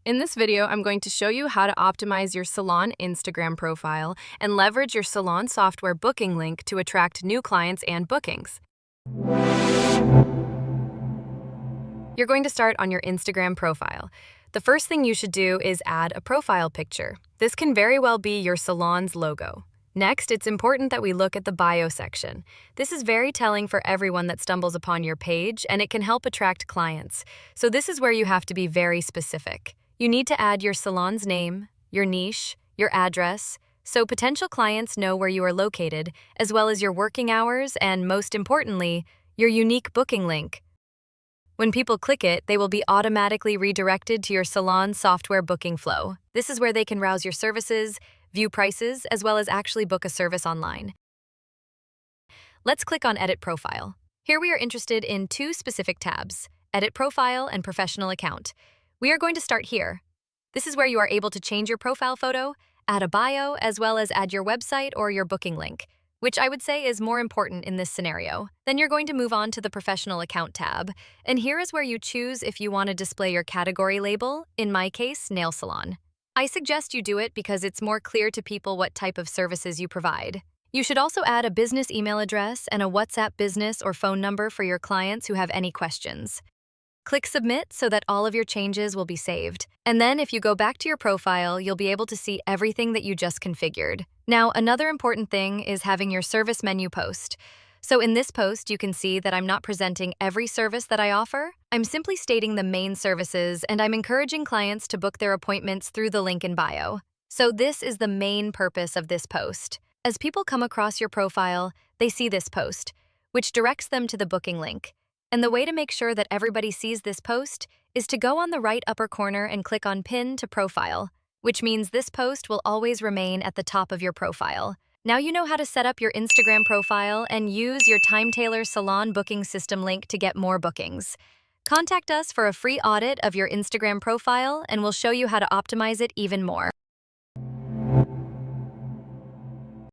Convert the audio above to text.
In this video, I'm going to show you how to optimize your Salon Instagram profile and leverage your Salon software booking link to attract new clients and bookings. You're going to start on your Instagram profile. The first thing you should do is add a profile picture. This can very well be your salon's logo. Next, it's important that we look at the bio section. This is very telling for everyone that stumbles upon your page, and it can help attract clients. So this is where you have to be very specific. You need to add your salon's name, your niche, your address, so potential clients know where you are located, as well as your working hours and, most importantly, your unique booking link. When people click it, they will be automatically redirected to your salon software booking flow. This is where they can browse your services, view prices, as well as actually book a service online. Let's click on Edit Profile. Here we are interested in two specific tabs, Edit Profile and Professional Account. We are going to start here. This is where you are able to change your profile photo, add a bio, as well as add your website or your booking link, which I would say is more important in this scenario. Then you're going to move on to the Professional Account tab, and here is where you choose if you want to display your category label, in my case, nail salon. I suggest you do it because it's more clear to people what type of services you provide. You should also add a business email address and a WhatsApp business or phone number for your clients who have any questions. Click Submit so that all of your changes will be saved. And then if you go back to your profile, you'll be able to see everything that you just configured. Now, another important thing is having your service menu post. So in this post, you can see that I'm not presenting every service that I offer. I'm simply stating the main services, and I'm encouraging clients to book their appointments through the link in bio. So this is the main purpose of this post. As people come across your profile, they see this post, which directs them to the booking link. And the way to make sure that everybody sees this post is to go on the right upper corner and click on Pin to Profile, which means this post will always remain at the top of your profile. Now you know how to set up your Instagram profile and use your TimeTailor Salon booking system link to get more bookings. Contact us for a free audit of your Instagram profile, and we'll show you how to optimize it even more.